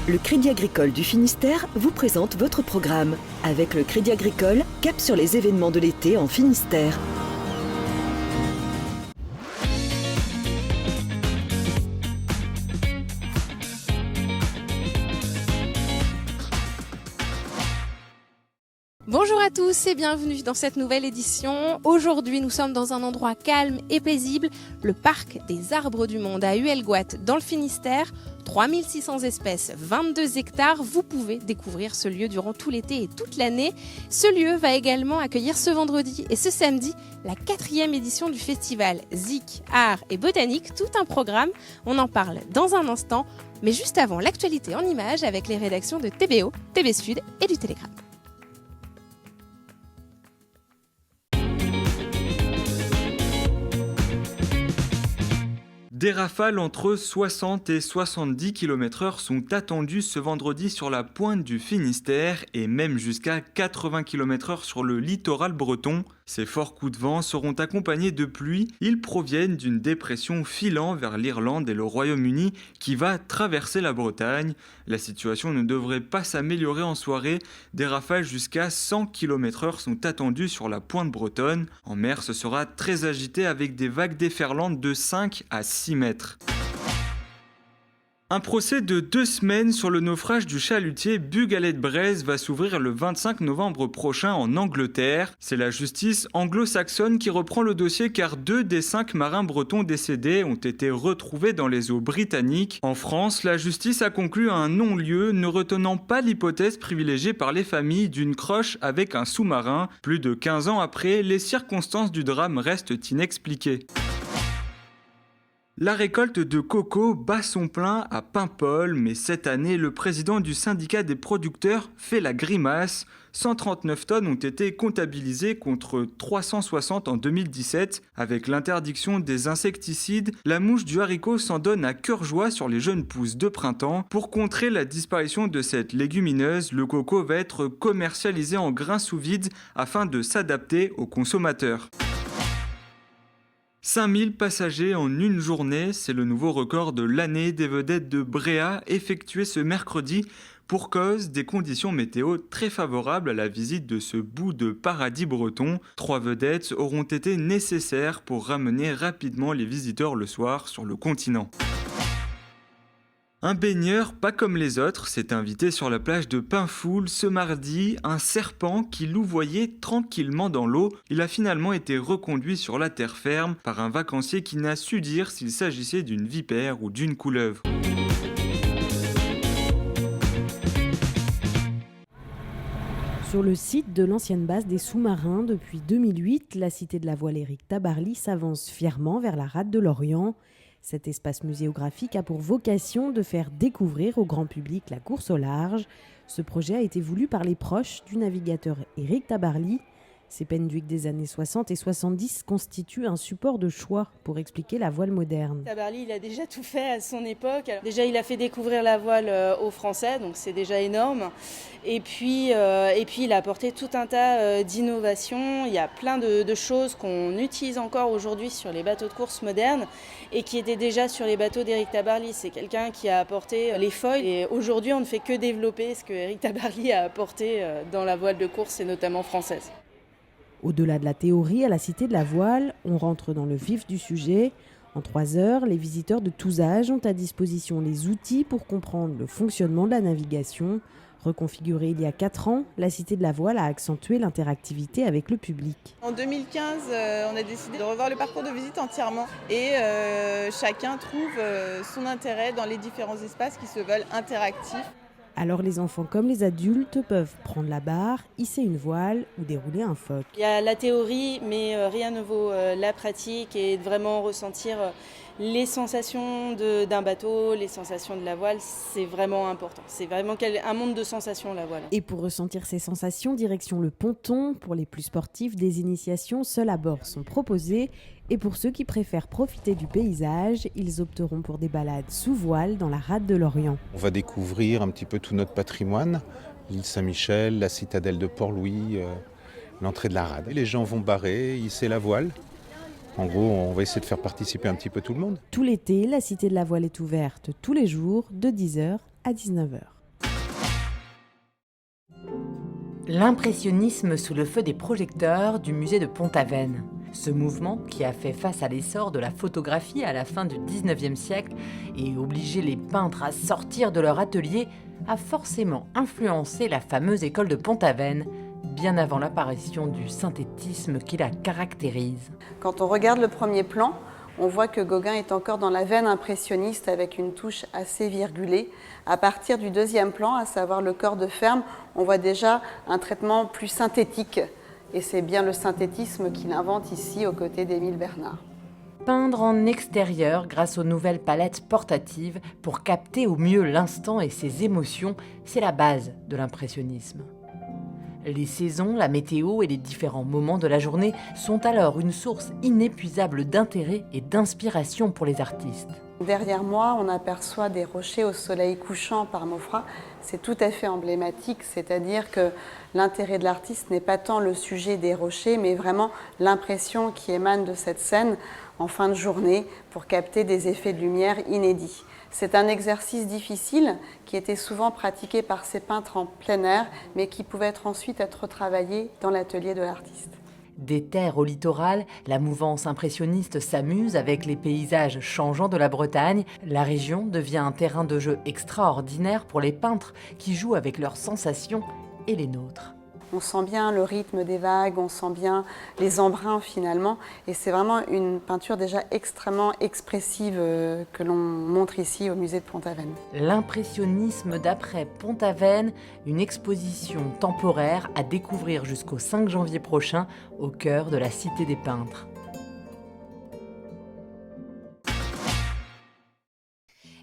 Le Crédit Agricole du Finistère vous présente votre programme. Avec le Crédit Agricole, cap sur les événements de l'été en Finistère. Bonjour à tous et bienvenue dans cette nouvelle édition. Aujourd'hui, nous sommes dans un endroit calme et paisible, le parc des arbres du monde à Huelgoat dans le Finistère. 3600 espèces, 22 hectares. Vous pouvez découvrir ce lieu durant tout l'été et toute l'année. Ce lieu va également accueillir ce vendredi et ce samedi la 4e édition du festival Zik, Art et Botanique. Tout un programme, on en parle dans un instant. Mais juste avant, l'actualité en images avec les rédactions de TBO, TV Sud et du Télégramme. Des rafales entre 60 et 70 km/h sont attendues ce vendredi sur la pointe du Finistère et même jusqu'à 80 km/h sur le littoral breton. Ces forts coups de vent seront accompagnés de pluie. Ils proviennent d'une dépression filant vers l'Irlande et le Royaume-Uni qui va traverser la Bretagne. La situation ne devrait pas s'améliorer en soirée. Des rafales jusqu'à 100 km/h sont attendues sur la pointe bretonne. En mer, ce sera très agité avec des vagues déferlantes de 5 à 6 mètres. Un procès de 2 semaines sur le naufrage du chalutier Bugalet-Braise va s'ouvrir le 25 novembre prochain en Angleterre. C'est la justice anglo-saxonne qui reprend le dossier car 2 des 5 marins bretons décédés ont été retrouvés dans les eaux britanniques. En France, la justice a conclu un non-lieu, ne retenant pas l'hypothèse privilégiée par les familles d'une croche avec un sous-marin. Plus de 15 ans après, les circonstances du drame restent inexpliquées. La récolte de coco bat son plein à Paimpol, mais cette année, le président du syndicat des producteurs fait la grimace. 139 tonnes ont été comptabilisées contre 360 en 2017. Avec l'interdiction des insecticides, la mouche du haricot s'en donne à cœur joie sur les jeunes pousses de printemps. Pour contrer la disparition de cette légumineuse, le coco va être commercialisé en grains sous vide afin de s'adapter aux consommateurs. 5000 passagers en une journée, c'est le nouveau record de l'année des vedettes de Bréa effectué ce mercredi pour cause des conditions météo très favorables à la visite de ce bout de paradis breton. 3 vedettes auront été nécessaires pour ramener rapidement les visiteurs le soir sur le continent. Un baigneur pas comme les autres s'est invité sur la plage de Pinfoul ce mardi, un serpent qui louvoyait tranquillement dans l'eau. Il a finalement été reconduit sur la terre ferme par un vacancier qui n'a su dire s'il s'agissait d'une vipère ou d'une couleuvre. Sur le site de l'ancienne base des sous-marins, depuis 2008, la cité de la voile Éric Tabarly s'avance fièrement vers la rade de l'Orient. Cet espace muséographique a pour vocation de faire découvrir au grand public la course au large. Ce projet a été voulu par les proches du navigateur Éric Tabarly. Ces penduics des années 60 et 70 constituent un support de choix pour expliquer la voile moderne. Tabarly, il a déjà tout fait à son époque. Alors, déjà, il a fait découvrir la voile aux Français, donc c'est déjà énorme. Et puis il a apporté tout un tas d'innovations. Il y a plein de choses qu'on utilise encore aujourd'hui sur les bateaux de course modernes et qui étaient déjà sur les bateaux d'Éric Tabarly. C'est quelqu'un qui a apporté les foils. Et aujourd'hui, on ne fait que développer ce que Éric Tabarly a apporté dans la voile de course et notamment française. Au-delà de la théorie, à la Cité de la Voile, on rentre dans le vif du sujet. En 3 heures, les visiteurs de tous âges ont à disposition les outils pour comprendre le fonctionnement de la navigation. Reconfigurée il y a 4 ans, la Cité de la Voile a accentué l'interactivité avec le public. En 2015, on a décidé de revoir le parcours de visite entièrement et chacun trouve son intérêt dans les différents espaces qui se veulent interactifs. Alors les enfants comme les adultes peuvent prendre la barre, hisser une voile ou dérouler un phoque. Il y a la théorie, mais rien ne vaut la pratique et de vraiment ressentir les sensations d'un bateau, les sensations de la voile, c'est vraiment important. C'est vraiment un monde de sensations, la voile. Et pour ressentir ces sensations, direction le ponton. Pour les plus sportifs, des initiations seules à bord sont proposées. Et pour ceux qui préfèrent profiter du paysage, ils opteront pour des balades sous voile dans la rade de l'Orient. On va découvrir un petit peu tout notre patrimoine, l'île Saint-Michel, la citadelle de Port-Louis, l'entrée de la rade. Et les gens vont barrer, hisser la voile. En gros, on va essayer de faire participer un petit peu tout le monde. Tout l'été, la Cité de la Voile est ouverte tous les jours de 10h à 19h. L'impressionnisme sous le feu des projecteurs du musée de Pont-Aven. Ce mouvement, qui a fait face à l'essor de la photographie à la fin du 19e siècle et obligé les peintres à sortir de leur atelier, a forcément influencé la fameuse école de Pont-Aven, bien avant l'apparition du synthétisme qui la caractérise. Quand on regarde le premier plan, on voit que Gauguin est encore dans la veine impressionniste avec une touche assez virgulée. À partir du deuxième plan, à savoir le corps de ferme, on voit déjà un traitement plus synthétique. Et c'est bien le synthétisme qu'il invente ici aux côtés d'Émile Bernard. Peindre en extérieur grâce aux nouvelles palettes portatives pour capter au mieux l'instant et ses émotions, c'est la base de l'impressionnisme. Les saisons, la météo et les différents moments de la journée sont alors une source inépuisable d'intérêt et d'inspiration pour les artistes. Derrière moi, on aperçoit des rochers au soleil couchant par Maufra. C'est tout à fait emblématique, c'est-à-dire que l'intérêt de l'artiste n'est pas tant le sujet des rochers, mais vraiment l'impression qui émane de cette scène en fin de journée pour capter des effets de lumière inédits. C'est un exercice difficile qui était souvent pratiqué par ces peintres en plein air, mais qui pouvait ensuite être retravaillé dans l'atelier de l'artiste. Des terres au littoral, la mouvance impressionniste s'amuse avec les paysages changeants de la Bretagne. La région devient un terrain de jeu extraordinaire pour les peintres qui jouent avec leurs sensations et les nôtres. On sent bien le rythme des vagues, on sent bien les embruns finalement. Et c'est vraiment une peinture déjà extrêmement expressive que l'on montre ici au musée de Pont-Aven. L'impressionnisme d'après Pont-Aven, une exposition temporaire à découvrir jusqu'au 5 janvier prochain au cœur de la Cité des Peintres.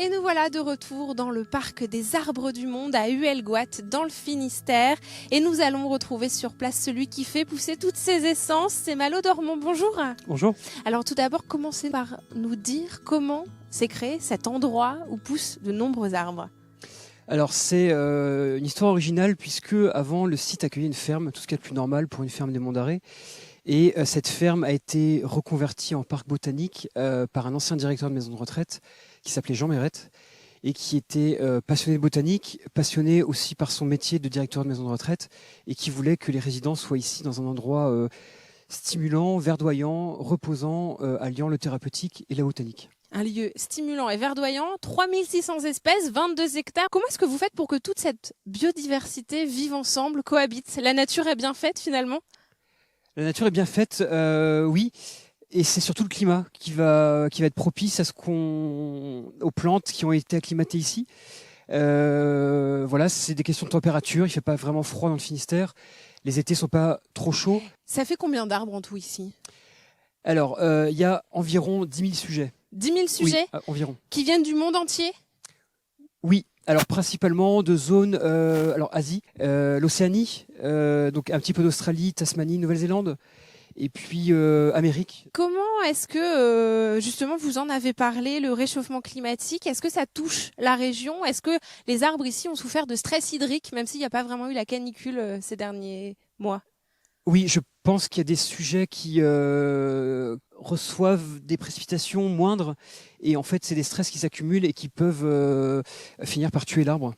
Et nous voilà de retour dans le parc des arbres du monde à Huelgoat dans le Finistère. Et nous allons retrouver sur place celui qui fait pousser toutes ces essences, c'est Malo Dormont. Bonjour. Bonjour. Alors tout d'abord, commencez par nous dire comment s'est créé cet endroit où poussent de nombreux arbres. Alors c'est une histoire originale puisque avant le site accueillait une ferme, tout ce qu'il y a de plus normal pour une ferme des Monts d'Arrée. Et cette ferme a été reconvertie en parc botanique par un ancien directeur de maison de retraite qui s'appelait Jean Mérette et qui était passionné de botanique, passionné aussi par son métier de directeur de maison de retraite et qui voulait que les résidents soient ici dans un endroit stimulant, verdoyant, reposant, alliant le thérapeutique et la botanique. Un lieu stimulant et verdoyant, 3600 espèces, 22 hectares. Comment est-ce que vous faites pour que toute cette biodiversité vive ensemble, cohabite ? La nature est bien faite finalement ? La nature est bien faite, oui. Et c'est surtout le climat qui va être propice aux plantes qui ont été acclimatées ici. Voilà, c'est des questions de température. Il fait pas vraiment froid dans le Finistère. Les étés sont pas trop chauds. Ça fait combien d'arbres en tout ici ? Alors, il y a environ 10 000 sujets. 10 000 sujets ? Oui, environ. Qui viennent du monde entier ? Oui. Alors principalement de zones, Asie, l'Océanie, donc un petit peu d'Australie, Tasmanie, Nouvelle-Zélande. Et puis Amérique. Comment est-ce que, justement, vous en avez parlé, le réchauffement climatique, est-ce que ça touche la région ? Est-ce que les arbres ici ont souffert de stress hydrique, même s'il n'y a pas vraiment eu la canicule ces derniers mois ? Oui, je pense qu'il y a des sujets qui reçoivent des précipitations moindres et en fait, c'est des stress qui s'accumulent et qui peuvent finir par tuer l'arbre.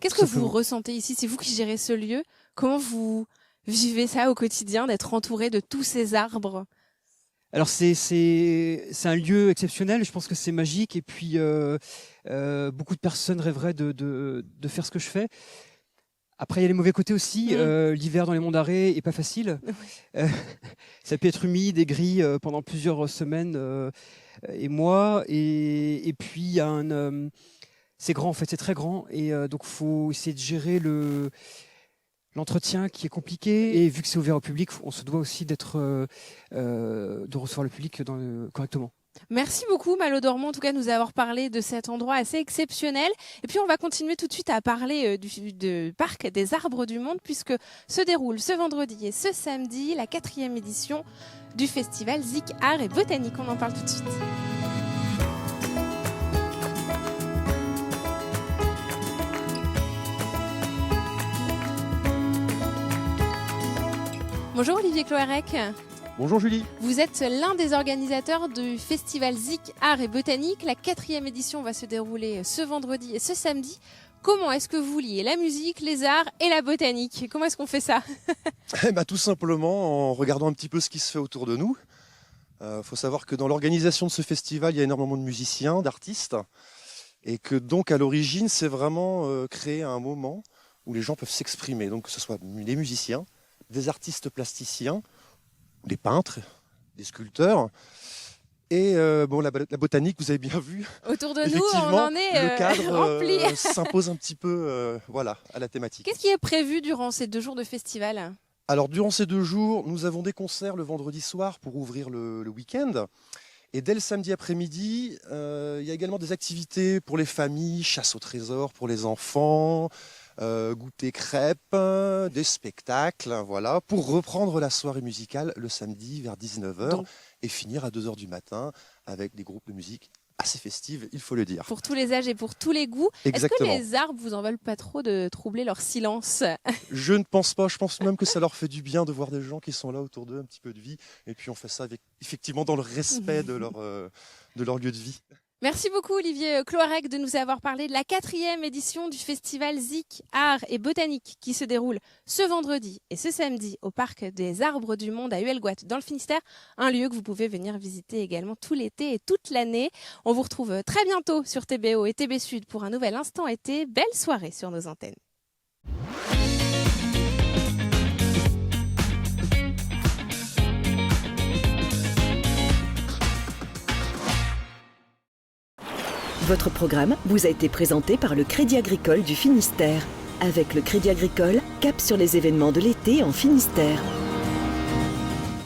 Qu'est-ce que vous ressentez ici ? C'est vous qui gérez ce lieu. Comment vous vivez ça au quotidien, d'être entouré de tous ces arbres ? Alors c'est un lieu exceptionnel, je pense que c'est magique et puis beaucoup de personnes rêveraient de faire ce que je fais. Après, il y a les mauvais côtés aussi. L'hiver dans les Monts d'Arrée est pas facile. Ça peut être humide et gris pendant plusieurs semaines et mois. Et puis, il y a c'est grand, en fait, c'est très grand. Et donc, faut essayer de gérer l'entretien qui est compliqué. Et vu que c'est ouvert au public, on se doit aussi de recevoir le public correctement. Merci beaucoup Malo Dormont, en tout cas de nous avoir parlé de cet endroit assez exceptionnel. Et puis on va continuer tout de suite à parler du parc des arbres du monde puisque se déroule ce vendredi et ce samedi la 4e édition du festival Zik Art et Botanique. On en parle tout de suite. Bonjour Olivier Cloarec. Bonjour Julie. Vous êtes l'un des organisateurs du festival Zik Art et Botanique. La 4e édition va se dérouler ce vendredi et ce samedi. Comment est-ce que vous liez la musique, les arts et la botanique? Comment est-ce qu'on fait ça? Tout simplement en regardant un petit peu ce qui se fait autour de nous. Faut savoir que dans l'organisation de ce festival, il y a énormément de musiciens, d'artistes, et que donc à l'origine, c'est vraiment créer un moment où les gens peuvent s'exprimer. Donc que ce soit des musiciens, des artistes plasticiens, des peintres, des sculpteurs. Et la botanique, vous avez bien vu. Autour de nous, on en est le cadre rempli. s'impose un petit peu à la thématique. Qu'est-ce qui est prévu durant ces 2 jours de festival? Alors durant ces 2 jours, nous avons des concerts le vendredi soir pour ouvrir le week-end. Et dès le samedi après-midi, il y a également des activités pour les familles, chasse au trésor pour les enfants, goûter crêpes, des spectacles, voilà, pour reprendre la soirée musicale le samedi vers 19h et finir à 2h du matin avec des groupes de musique assez festifs, il faut le dire. Pour tous les âges et pour tous les goûts. Exactement. Est-ce que les arbres vous en veulent pas trop de troubler leur silence? Je ne pense pas, je pense même que ça leur fait du bien de voir des gens qui sont là autour d'eux, un petit peu de vie, et puis on fait ça effectivement dans le respect de leur lieu de vie. Merci beaucoup Olivier Cloarec de nous avoir parlé de la 4e édition du festival Zik, Art et Botanique qui se déroule ce vendredi et ce samedi au Parc des Arbres du Monde à Huelgoat dans le Finistère, un lieu que vous pouvez venir visiter également tout l'été et toute l'année. On vous retrouve très bientôt sur TBO et TB Sud pour un nouvel Instant Été. Belle soirée sur nos antennes. Votre programme vous a été présenté par le Crédit Agricole du Finistère. Avec le Crédit Agricole, cap sur les événements de l'été en Finistère.